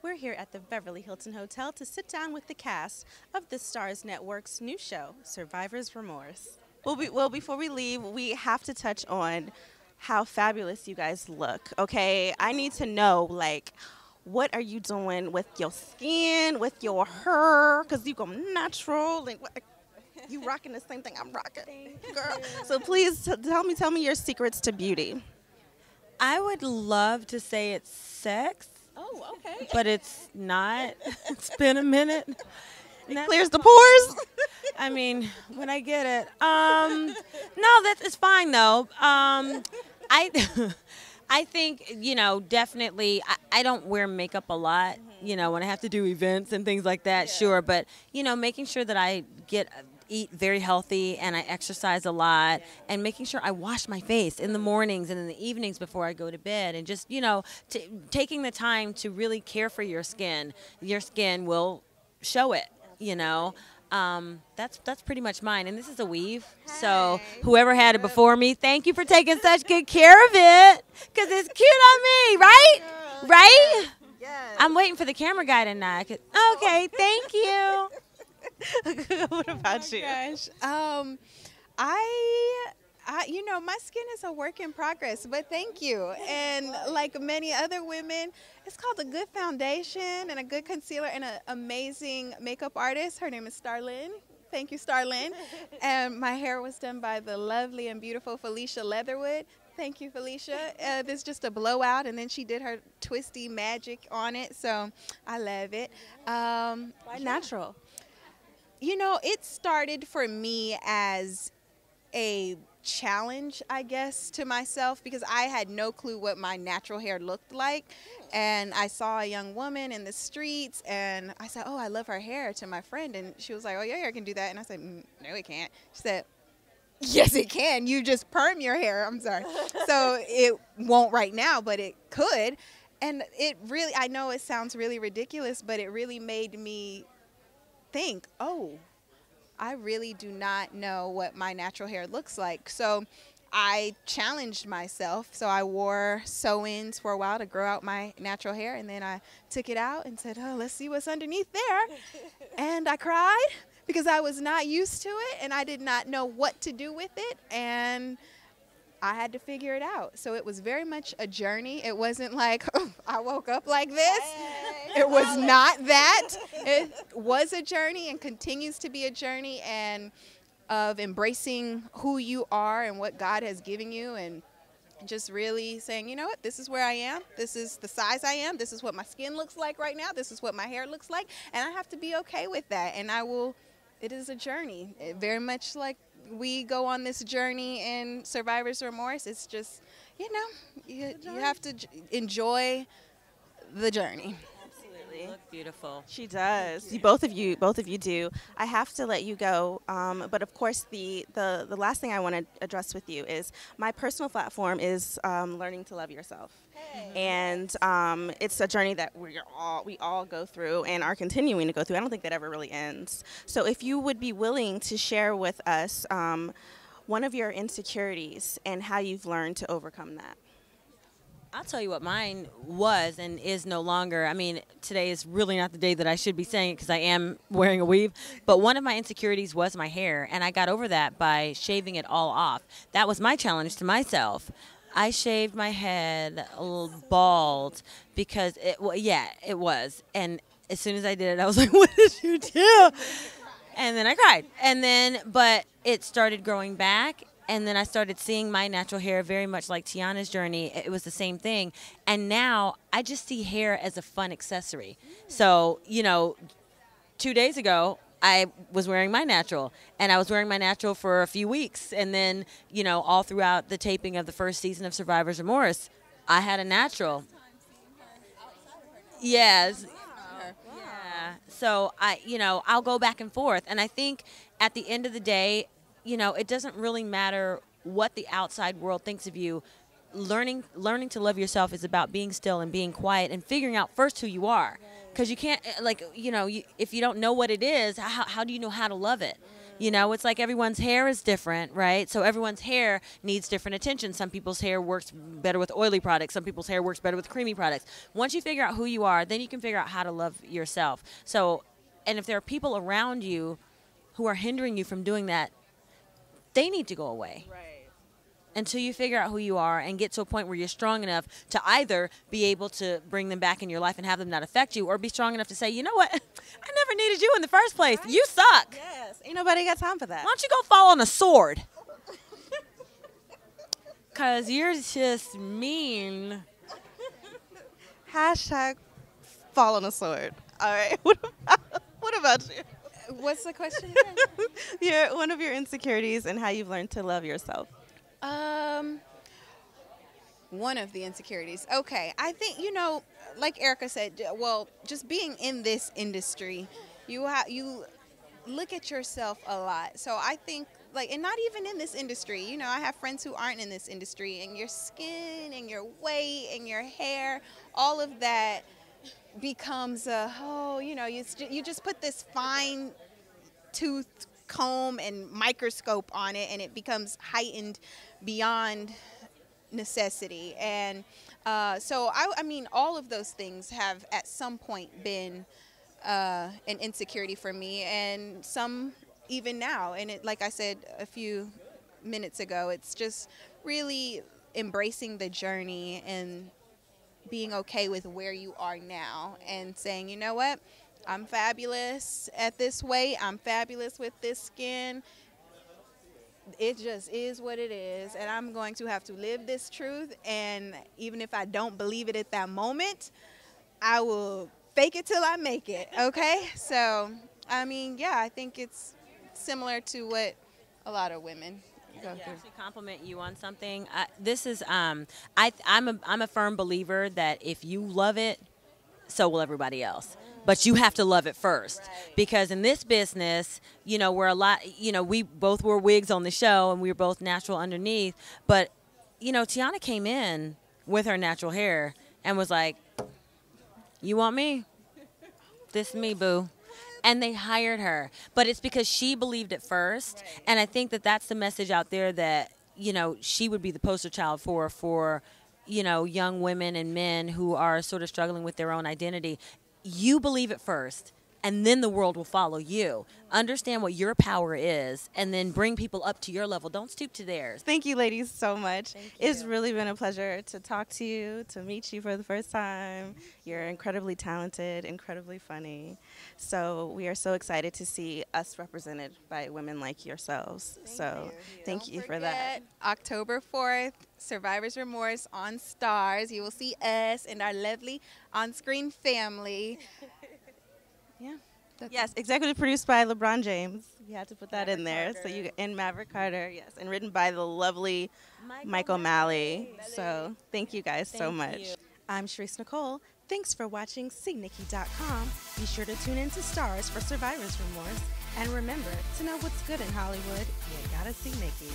we're here at the Beverly Hilton Hotel to sit down with the cast of the Stars Network's new show, Survivor's Remorse. Before we leave, we have to touch on how fabulous you guys look, okay? I need to know, like, what are you doing with your skin, with your hair? Because you go natural. And you rocking the same thing I'm rocking, girl. So please tell me your secrets to beauty. I would love to say it's sex, Oh, okay. but it's not. It's been a minute. Clears the pores. I mean, when I get it. No, it's fine though. I I think, definitely I don't wear makeup a lot, when I have to do events and things like that, sure, but making sure that I eat very healthy and I exercise a lot and making sure I wash my face in the mornings and in the evenings before I go to bed and just, taking the time to really care for your skin. Your skin will show it, That's pretty much mine. And this is a weave. So whoever had it before me, thank you for taking such good care of it because it's cute on me, right? Right? Yes. I'm waiting for the camera guy to knock. Okay, thank you. What about you? Gosh. My skin is a work in progress, but thank you. And like many other women, it's called a good foundation and a good concealer and an amazing makeup artist. Her name is Starlyn. Thank you, Starlyn. And my hair was done by the lovely and beautiful Felicia Leatherwood. Thank you, Felicia. This is just a blowout, and then she did her twisty magic on it, so I love it. Why natural? It started for me as a challenge, I guess, to myself because I had no clue what my natural hair looked like. And I saw a young woman in the streets and I said, oh, I love her hair to my friend. And she was like, oh, your hair can do that. And I said, no, it can't. She said, yes, it can. You just perm your hair. I'm sorry. So it won't right now, but it could. And it really, I know it sounds really ridiculous, but it really made me think, oh, I really do not know what my natural hair looks like. So I challenged myself. So I wore sew-ins for a while to grow out my natural hair. And then I took it out and said, oh, let's see what's underneath there. And I cried because I was not used to it and I did not know what to do with it. And I had to figure it out. So it was very much a journey. It wasn't like, oh, I woke up like this. It was not that. It was a journey and continues to be a journey and of embracing who you are and what God has given you and just really saying, you know what, this is where I am. This is the size I am. This is what my skin looks like right now. This is what my hair looks like. And I have to be okay with that. And it is a journey. Very much like we go on this journey in Survivor's Remorse. It's just, you have to enjoy the journey. Absolutely. You look beautiful. She does. Both of you do. I have to let you go, but of course, the last thing I want to address with you is my personal platform is learning to love yourself, and it's a journey that we all go through and are continuing to go through. I don't think that ever really ends. So, if you would be willing to share with us one of your insecurities and how you've learned to overcome that. I'll tell you what mine was and is no longer. I mean, today is really not the day that I should be saying it because I am wearing a weave. But one of my insecurities was my hair, and I got over that by shaving it all off. That was my challenge to myself. I shaved my head a little bald because it was. And as soon as I did it, I was like, what did you do? And then I cried. But it started growing back. And then I started seeing my natural hair very much like Tiana's journey. It was the same thing. And now I just see hair as a fun accessory. So, 2 days ago, I was wearing my natural. And I was wearing my natural for a few weeks. And then, all throughout the taping of the first season of Survivor's Remorse, I had a natural. Yes. Yeah. So, I'll go back and forth. And I think at the end of the day, it doesn't really matter what the outside world thinks of you. Learning to love yourself is about being still and being quiet and figuring out first who you are. Because you can't, if you don't know what it is, how do you know how to love it? You know, it's like everyone's hair is different, right? So everyone's hair needs different attention. Some people's hair works better with oily products. Some people's hair works better with creamy products. Once you figure out who you are, then you can figure out how to love yourself. So, and if there are people around you who are hindering you from doing that, they need to go away. Right. Until you figure out who you are and get to a point where you're strong enough to either be able to bring them back in your life and have them not affect you, or be strong enough to say, you know what, I never needed you in the first place. Right. You suck. Yes. Ain't nobody got time for that. Why don't you go fall on a sword? Because you're just mean. Hashtag fall on a sword. All right. What about you? What's the question again? One of your insecurities and how you've learned to love yourself. One of the insecurities. Okay, I think, like Erica said, well, just being in this industry, you look at yourself a lot. So I think, like, and not even in this industry, I have friends who aren't in this industry, and your skin and your weight and your hair, all of that becomes you just put this fine tooth comb and microscope on it, and it becomes heightened beyond necessity. And so I mean, all of those things have at some point been an insecurity for me, and some even now. And it, like I said a few minutes ago, it's just really embracing the journey and being okay with where you are now and saying, you know what, I'm fabulous at this weight, I'm fabulous with this skin. It just is what it is, and I'm going to have to live this truth, and even if I don't believe it at that moment, I will fake it till I make it, okay? So, I mean, yeah, I think it's similar to what a lot of women go through. To compliment you on something, I'm a firm believer that if you love it, so will everybody else. But you have to love it first. Right. Because in this business, we're a lot, we both wore wigs on the show and we were both natural underneath. But, Tiana came in with her natural hair and was like, you want me? This me, boo. And they hired her. But it's because she believed it first. Right. And I think that that's the message out there that, she would be the poster child for young women and men who are sort of struggling with their own identity. You believe it first, and then the world will follow you. Understand what your power is, and then bring people up to your level. Don't stoop to theirs. Thank you, ladies, so much. Thank you. It's really been a pleasure to talk to you, to meet you for the first time. You're incredibly talented, incredibly funny. So we are so excited to see us represented by women like yourselves. Thank you for that. October 4th, Survivor's Remorse on Stars. You will see us and our lovely on-screen family. Yeah. Yes, executive produced by LeBron James. You had to put that in there. Maverick And Maverick Carter, yes, and written by the lovely Michael Malley. So thank you guys so much. you. I'm Sharice Nicole. Thanks for watching CNikky.com. Be sure to tune in to Stars for Survivor's Remorse. And remember, to know what's good in Hollywood, you gotta see Nikki.